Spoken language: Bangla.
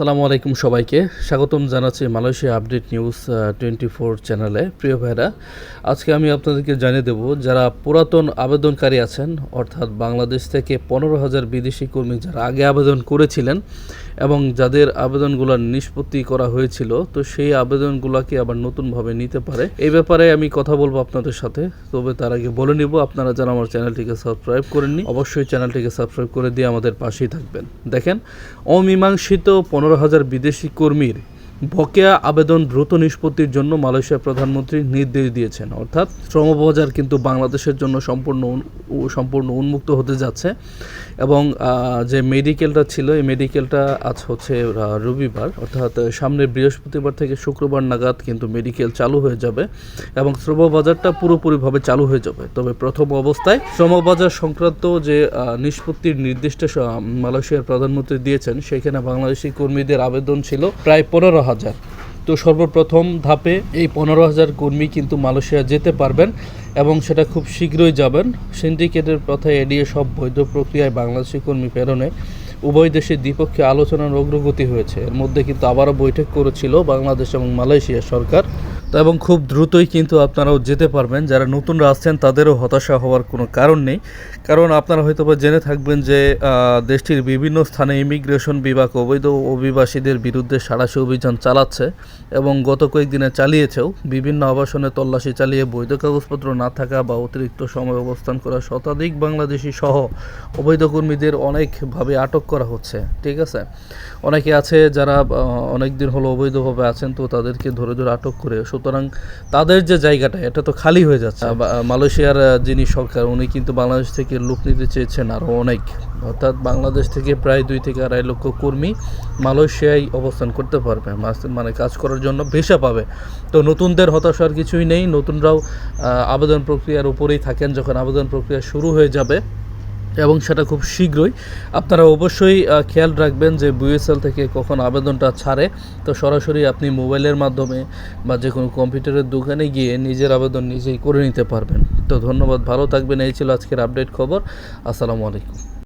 আসসালামু আলাইকুম সবাইকে স্বাগতম জানাচ্ছি মালয়েশিয়া আপডেট নিউজ 24 চ্যানেলে। প্রিয় ভাইরা, আজকে আমি আপনাদেরকে জানিয়ে দেব যারা পুরাতন আবেদনকারী আছেন, অর্থাৎ বাংলাদেশ থেকে 15,000 বিদেশি কর্মী যারা আগে আবেদন করেছিলেন এবং যাদের আবেদনগুলো নিষ্পত্তি করা হয়েছিল, তো সেই আবেদনগুলোকে আবার নতুনভাবে নিতে পারে। এই ব্যাপারে আমি কথা বলবো আপনাদের সাথে। তবে তার আগে বলে নিব, আপনারা যারা আমার চ্যানেলটিকে সাবস্ক্রাইব করেননি অবশ্যই চ্যানেলটিকে সাবস্ক্রাইব করে দিয়ে আমাদের পাশেই থাকবেন। দেখেন, অমীমাংসিত 15,000 বিদেশি কর্মীর বকেয়া আবেদন দ্রুত নিষ্পত্তির জন্য মালয়েশিয়ার প্রধানমন্ত্রী নির্দেশ দিয়েছেন। অর্থাৎ শ্রমবাজার কিন্তু বাংলাদেশের জন্য সম্পূর্ণ উন্মুক্ত হতে যাচ্ছে এবং যে মেডিকেলটা ছিল, এই মেডিকেলটা আজ হচ্ছে রবিবার, অর্থাৎ সামনে বৃহস্পতিবার থেকে শুক্রবার নাগাদ কিন্তু মেডিকেল চালু হয়ে যাবে এবং শ্রমবাজারটা পুরোপুরিভাবে চালু হয়ে যাবে। তবে প্রথম অবস্থায় শ্রমবাজার সংক্রান্ত যে নিষ্পত্তির নির্দেশটা মালয়েশিয়ার প্রধানমন্ত্রী দিয়েছেন, সেখানে বাংলাদেশি কর্মীদের আবেদন ছিল প্রায় 15,000। তো সর্বপ্রথম ধাপে এই 15,000 কর্মী কিন্তু মালয়েশিয়া যেতে পারবেন এবং সেটা খুব শীঘ্রই যাবেন। সিন্ডিকেটের প্রথায় এড়িয়ে সব বৈধ প্রক্রিয়ায় বাংলাদেশি কর্মী প্রেরণে উভয় দেশের দ্বিপক্ষীয় আলোচনার অগ্রগতি হয়েছে। এর মধ্যে কিন্তু আবারও বৈঠক করেছিল বাংলাদেশ এবং মালয়েশিয়া সরকার। তো এবং খুব দ্রুতই কিন্তু আপনারাও যেতে পারবেন। যারা নতুনরা আসছেন তাদেরও হতাশা হওয়ার কোনো কারণ নেই, কারণ আপনারা হয়তো বা জেনে থাকবেন যে দেশটির বিভিন্ন স্থানে ইমিগ্রেশন বিভাগ অবৈধ অভিবাসীদের বিরুদ্ধে সাঁড়াশি অভিযান চালাচ্ছে এবং গত কয়েকদিনে চালিয়েছেও। বিভিন্ন আবাসনে তল্লাশি চালিয়ে বৈধ কাগজপত্র না থাকা বা অতিরিক্ত সময় অবস্থান করা শতাধিক বাংলাদেশি সহ অবৈধ কর্মীদের অনেকভাবে আটক করা হচ্ছে। ঠিক আছে, অনেকে আছে যারা অনেক দিন হলো অবৈধভাবে আছেন, তো তাদেরকে ধরে ধরে আটক করে, সুতরাং তাদের যে জায়গাটা এটা তো খালি হয়ে যাচ্ছে। মালয়েশিয়ার যিনি সরকার, উনি কিন্তু বাংলাদেশ থেকে লোক নিতে চেয়েছেন আরও অনেক, অর্থাৎ বাংলাদেশ থেকে প্রায় 2 থেকে 2.5 লক্ষ কর্মী মালয়েশিয়ায় অবস্থান করতে পারবে, মানে কাজ করার জন্য ভিসা পাবে। তো নতুনদের হতাশার কিছুই নেই, নতুনরাও আবেদন প্রক্রিয়ার উপরেই থাকেন। যখন আবেদন প্রক্রিয়া শুরু হয়ে যাবে এবং সেটা খুব শীঘ্রই, আপনারা অবশ্যই খেয়াল রাখবেন যে বিএসএল থেকে কখন আবেদনটা ছাড়ে। তো সরাসরি আপনি মোবাইলের মাধ্যমে বা যে কোনো কম্পিউটারের দোকানে গিয়ে নিজের আবেদন নিজেই করে নিতে পারবেন। তো ধন্যবাদ, ভালো থাকবেন। এই ছিল আজকের আপডেট খবর। আসসালামু আলাইকুম।